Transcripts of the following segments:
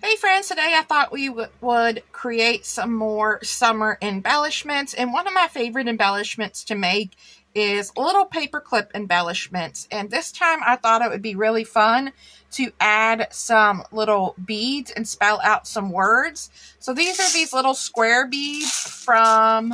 Hey friends, today I thought we would create some more summer embellishments, and one of my favorite embellishments to make is little paperclip embellishments. And this time I thought it would be really fun to add some little beads and spell out some words. So these are these little square beads from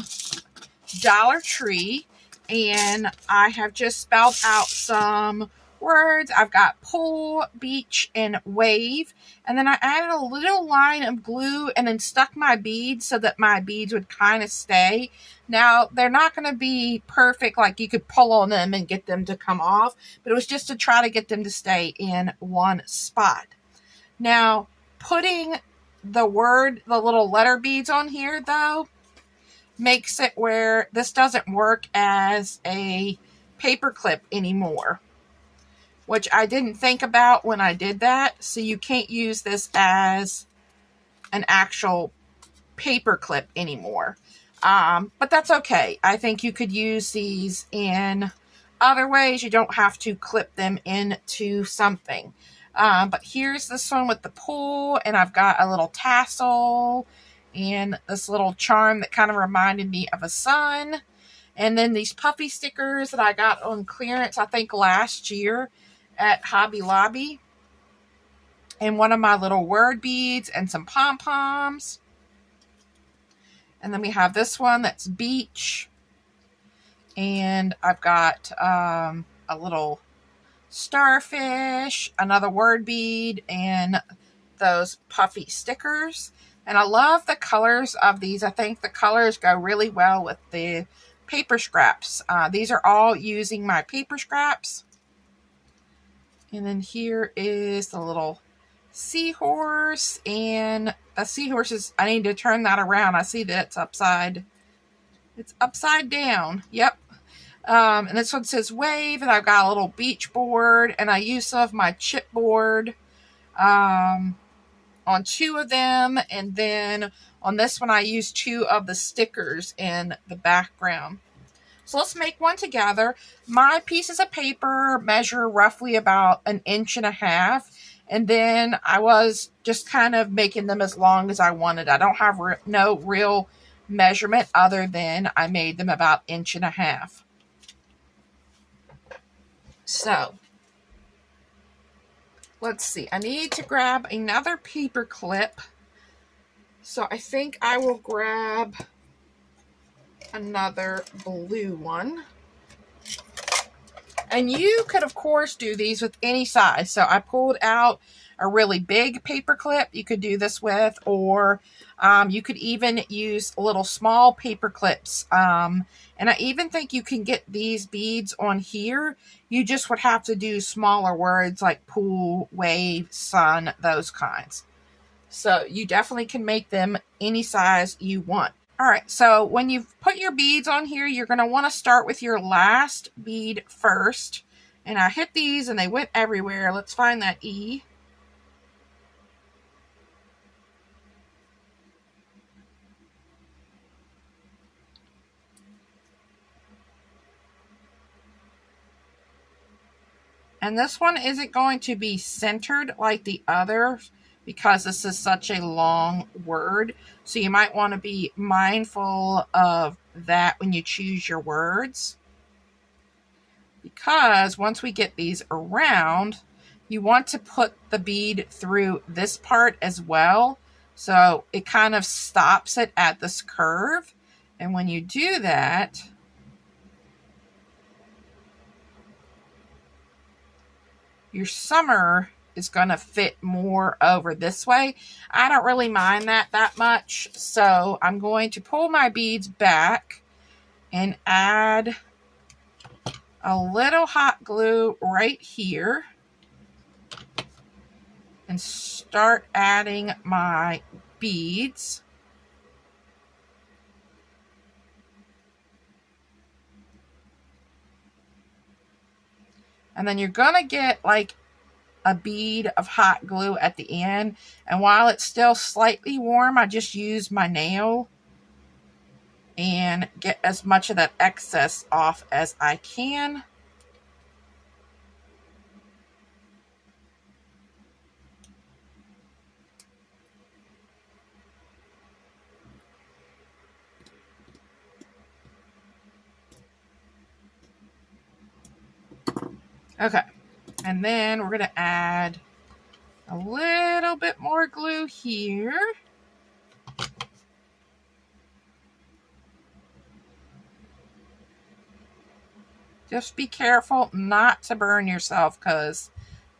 Dollar Tree, and I have just spelled out some words. I've got pool, beach, and wave, and then I added a little line of glue and then stuck my beads so that my beads would kind of stay. Now, they're not going to be perfect, like you could pull on them and get them to come off, but it was just to try to get them to stay in one spot. Now, putting the little letter beads on here, though, makes it where this doesn't work as a paper clip anymore, which I didn't think about when I did that. So you can't use this as an actual paper clip anymore. But that's okay. I think you could use these in other ways. You don't have to clip them into something. But here's this one with the pool, and I've got a little tassel and this little charm that kind of reminded me of a sun. And then these puffy stickers that I got on clearance, I think last year at Hobby Lobby. And one of my little word beads and some pom-poms. And then we have this one that's beach. And I've got a little starfish, another word bead, and those puffy stickers. And I love the colors of these. I think the colors go really well with the paper scraps. These are all using my paper scraps. And then here is the little seahorse. And the seahorse is, I need to turn that around. I see that it's upside down. Yep. And this one says wave, and I've got a little beach board, and I use some of my chipboard on two of them, and then on this one I use two of the stickers in the background. So let's make one together. My pieces of paper measure roughly about 1.5 inches, and then I was just kind of making them as long as I wanted. I don't have no real measurement other than I made them about 1.5 inches. So let's see. I need to grab another paper clip. So I think I will grab another blue one. And you could, of course, do these with any size. So I pulled out a really big paper clip you could do this with, or you could even use little small paper clips. And I even think you can get these beads on here. You just would have to do smaller words like pool, wave, sun, those kinds. So you definitely can make them any size you want. All right, so when you've put your beads on here, you're going to want to start with your last bead first. And I hit these and they went everywhere. Let's find that E. And this one isn't going to be centered like the others because this is such a long word. So you might want to be mindful of that when you choose your words. Because once we get these around, you want to put the bead through this part as well. So it kind of stops it at this curve. And when you do that, your summer is going to fit more over this way. I don't really mind that much. So I'm going to pull my beads back and add a little hot glue right here and start adding my beads. And then you're going to get like a bead of hot glue at the end. And while it's still slightly warm, I just use my nail and get as much of that excess off as I can. Okay, and then we're going to add a little bit more glue here. Just be careful not to burn yourself because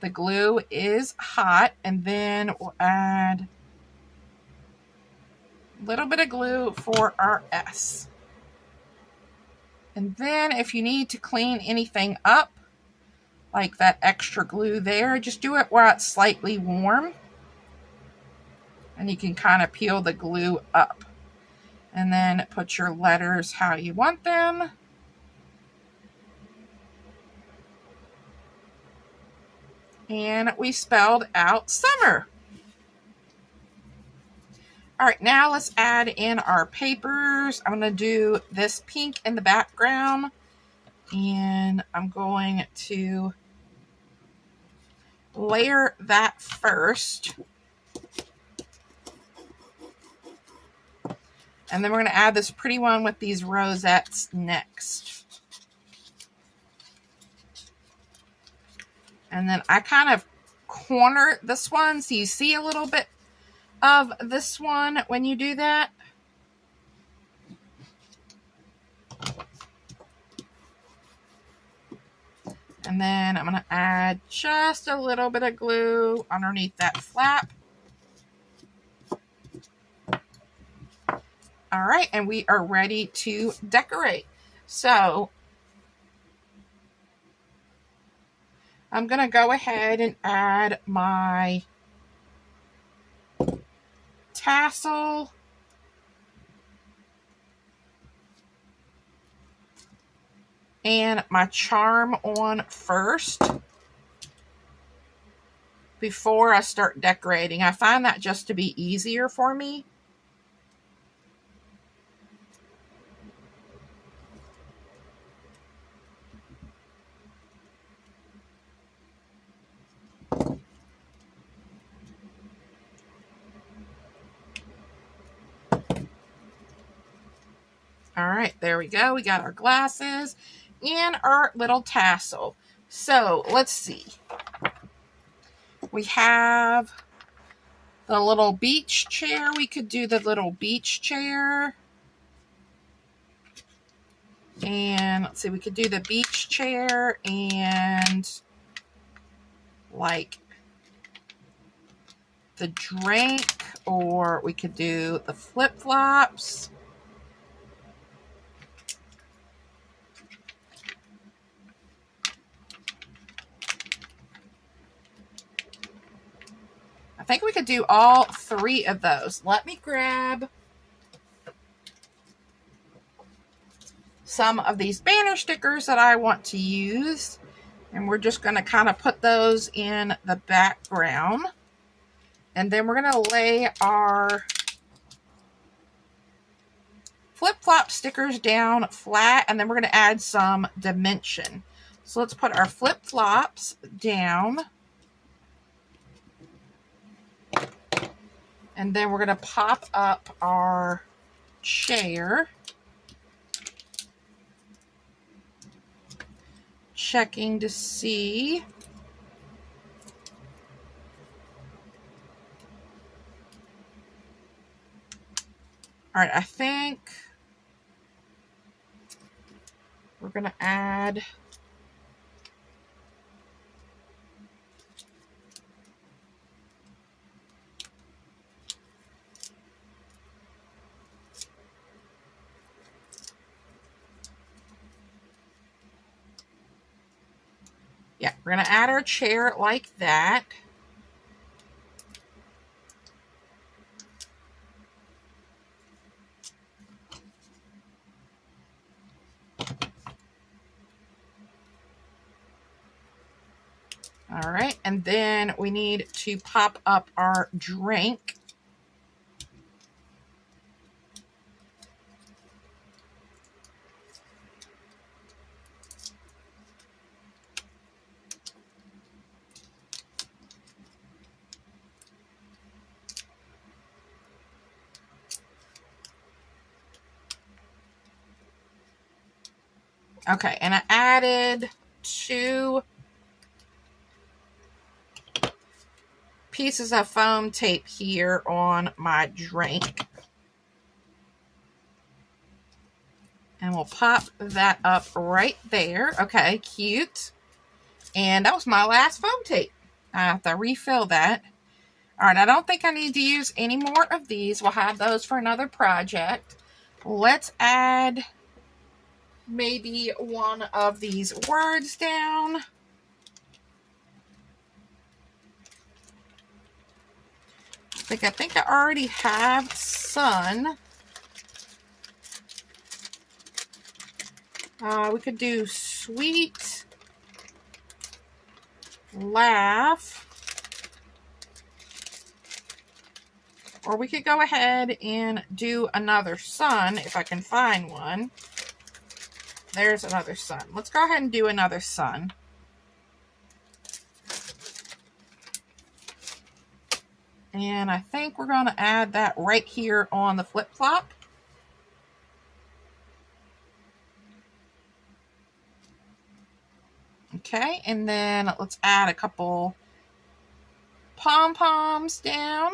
the glue is hot. And then we'll add a little bit of glue for our S. And then if you need to clean anything up, like that extra glue there, just do it while it's slightly warm. And you can kind of peel the glue up. And then put your letters how you want them. And we spelled out summer. All right, now let's add in our papers. I'm going to do this pink in the background. And I'm going to layer that first. And then we're going to add this pretty one with these rosettes next. And then I kind of corner this one so you see a little bit of this one when you do that. And then I'm going to add just a little bit of glue underneath that flap. All right, and we are ready to decorate. So I'm going to go ahead and add my tassel. And my charm on first before I start decorating. I find that just to be easier for me. All right, there we go. We got our glasses and our little tassel. So let's see. We have the little beach chair. We could do the little beach chair. And let's see, we could do the beach chair and like the drink, or we could do the flip-flops. I think we could do all three of those. Let me grab some of these banner stickers that I want to use. And we're just going to kind of put those in the background. And then we're going to lay our flip-flop stickers down flat. And then we're going to add some dimension. So let's put our flip-flops down. And then we're going to pop up our chair. Checking to see. All right, I think we're going to add we're going to add our chair like that. All right, and then we need to pop up our drink. Okay, and I added 2 pieces of foam tape here on my drink. And we'll pop that up right there. Okay, cute. And that was my last foam tape. I have to refill that. All right, I don't think I need to use any more of these. We'll have those for another project. Let's add maybe one of these words down. I think I already have sun. We could do sweet, laugh, or we could go ahead and do another sun if I can find one. There's another sun. Let's go ahead and do another sun. And I think we're going to add that right here on the flip-flop. Okay, and then let's add a couple pom-poms down.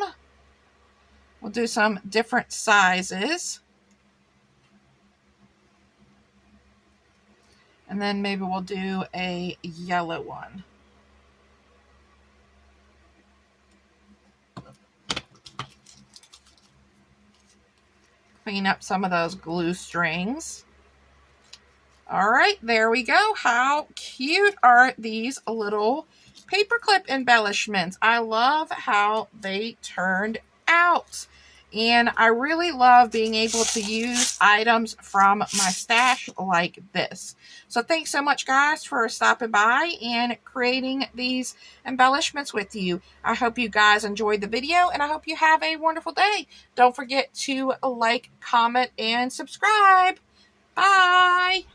We'll do some different sizes. And then maybe we'll do a yellow one. Clean up some of those glue strings. All right, there we go. How cute are these little paperclip embellishments? I love how they turned out. And I really love being able to use items from my stash like this. So thanks so much, guys, for stopping by and creating these embellishments with you. I hope you guys enjoyed the video, and I hope you have a wonderful day. Don't forget to like, comment, and subscribe. Bye.